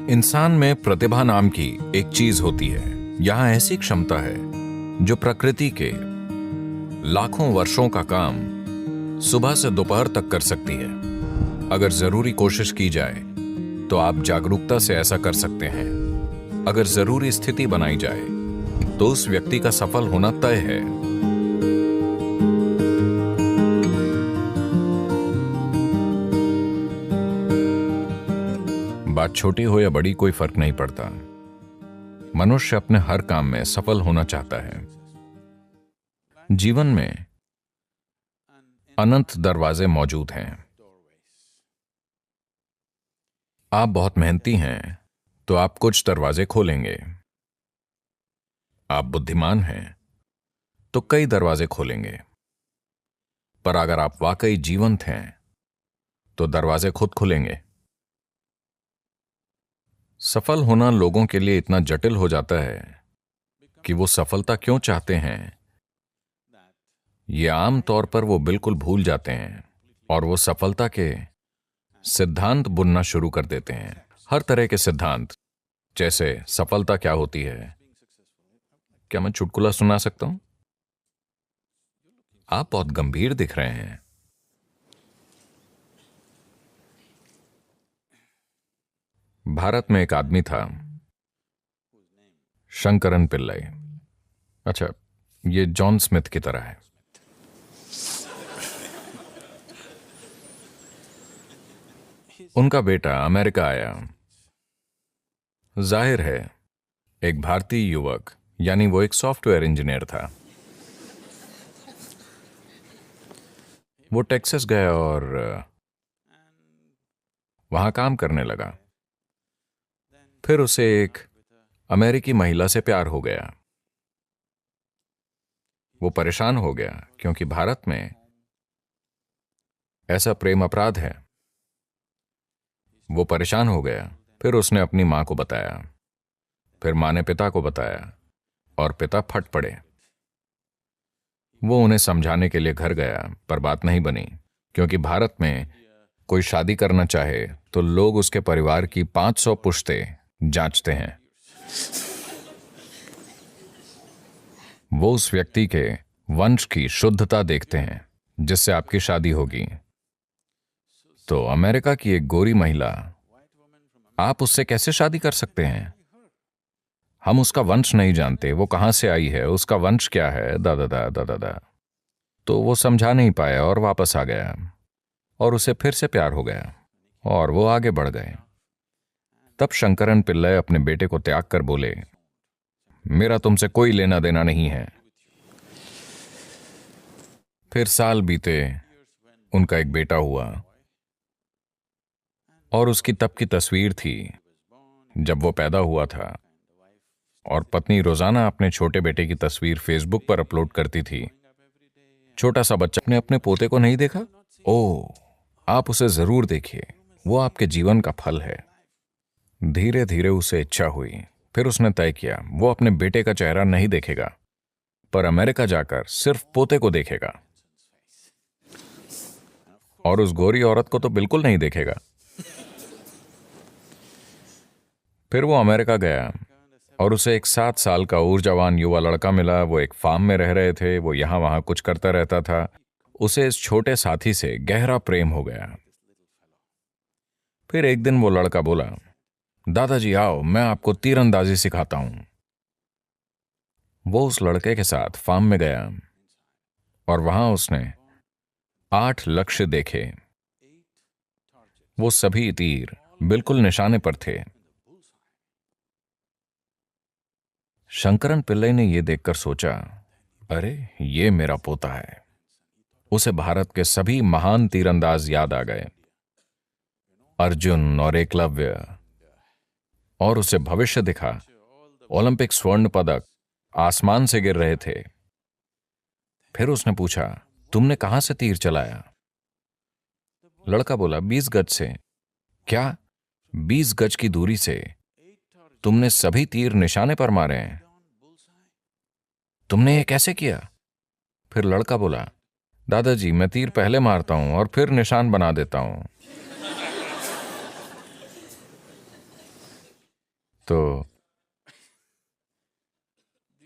इंसान में प्रतिभा नाम की एक चीज होती है। यहां ऐसी क्षमता है जो प्रकृति के लाखों वर्षों का काम सुबह से दोपहर तक कर सकती है। अगर जरूरी कोशिश की जाए तो आप जागरूकता से ऐसा कर सकते हैं। अगर जरूरी स्थिति बनाई जाए तो उस व्यक्ति का सफल होना तय है। बात छोटी हो या बड़ी कोई फर्क नहीं पड़ता। मनुष्य अपने हर काम में सफल होना चाहता है। जीवन में अनंत दरवाजे मौजूद हैं। आप बहुत मेहनती हैं तो आप कुछ दरवाजे खोलेंगे। आप बुद्धिमान हैं तो कई दरवाजे खोलेंगे। पर अगर आप वाकई जीवंत हैं तो दरवाजे खुद खुलेंगे। सफल होना लोगों के लिए इतना जटिल हो जाता है कि वो सफलता क्यों चाहते हैं ये आम तौर पर वो बिल्कुल भूल जाते हैं और वो सफलता के सिद्धांत बुनना शुरू कर देते हैं। हर तरह के सिद्धांत, जैसे सफलता क्या होती है। क्या मैं चुटकुला सुना सकता हूं? आप बहुत गंभीर दिख रहे हैं। भारत में एक आदमी था, शंकरन पिल्लई। अच्छा, ये जॉन स्मिथ की तरह है। उनका बेटा अमेरिका आया। जाहिर है एक भारतीय युवक, यानी वो एक सॉफ्टवेयर इंजीनियर था। वो टेक्सास गया और वहां काम करने लगा। फिर उसे एक अमेरिकी महिला से प्यार हो गया। वो परेशान हो गया क्योंकि भारत में ऐसा प्रेम अपराध है। वो परेशान हो गया। फिर उसने अपनी मां को बताया। फिर मां ने पिता को बताया और पिता फट पड़े। वो उन्हें समझाने के लिए घर गया, पर बात नहीं बनी, क्योंकि भारत में कोई शादी करना चाहे तो लोग उसके परिवार की 500 पुश्तें जांचते हैं। वो उस व्यक्ति के वंश की शुद्धता देखते हैं जिससे आपकी शादी होगी। तो अमेरिका की एक गोरी महिला, आप उससे कैसे शादी कर सकते हैं? हम उसका वंश नहीं जानते, वो कहां से आई है, उसका वंश क्या है, दादा दादा। तो वो समझा नहीं पाया और वापस आ गया और उसे फिर से प्यार हो गया और वो आगे बढ़ गए। तब शंकरन पिल्लई अपने बेटे को त्याग कर बोले, मेरा तुमसे कोई लेना देना नहीं है। फिर साल बीते, उनका एक बेटा हुआ और उसकी तब की तस्वीर थी जब वो पैदा हुआ था, और पत्नी रोजाना अपने छोटे बेटे की तस्वीर फेसबुक पर अपलोड करती थी। छोटा सा बच्चा ने अपने पोते को नहीं देखा? ओह, आप उसे जरूर देखिए, वो आपके जीवन का फल है। धीरे धीरे उसे इच्छा हुई। फिर उसने तय किया वो अपने बेटे का चेहरा नहीं देखेगा, पर अमेरिका जाकर सिर्फ पोते को देखेगा। और उस गोरी औरत को तो बिल्कुल नहीं देखेगा। फिर वो अमेरिका गया और उसे एक 7 साल का ऊर्जावान युवा लड़का मिला। वो एक फार्म में रह रहे थे। वो यहां वहां कुछ करता रहता था। उसे इस छोटे साथी से गहरा प्रेम हो गया। फिर एक दिन वो लड़का बोला, दादाजी आओ, मैं आपको तीरंदाजी सिखाता हूं। वो उस लड़के के साथ फार्म में गया और वहां उसने 8 लक्ष्य देखे। वो सभी तीर बिल्कुल निशाने पर थे। शंकरन पिल्लई ने यह देखकर सोचा, अरे ये मेरा पोता है। उसे भारत के सभी महान तीरंदाज याद आ गए, अर्जुन और एकलव्य। और उसे भविष्य दिखा। ओलंपिक स्वर्ण पदक आसमान से गिर रहे थे। फिर उसने पूछा, तुमने कहां से तीर चलाया? लड़का बोला, 20 गज से। क्या 20 गज की दूरी से तुमने सभी तीर निशाने पर मारे हैं? तुमने ये कैसे किया? फिर लड़का बोला, दादाजी मैं तीर पहले मारता हूं और फिर निशान बना देता हूं। तो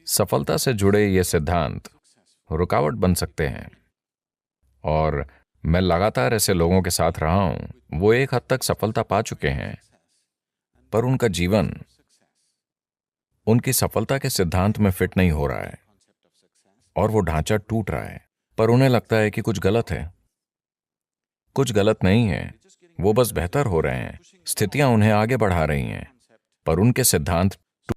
सफलता से जुड़े ये सिद्धांत रुकावट बन सकते हैं, और मैं लगातार ऐसे लोगों के साथ रहा हूं, वो एक हद तक सफलता पा चुके हैं, पर उनका जीवन उनकी सफलता के सिद्धांत में फिट नहीं हो रहा है और वो ढांचा टूट रहा है, पर उन्हें लगता है कि कुछ गलत है। कुछ गलत नहीं है, वो बस बेहतर हो रहे हैं, स्थितियां उन्हें आगे बढ़ा रही हैं, पर उनके सिद्धांत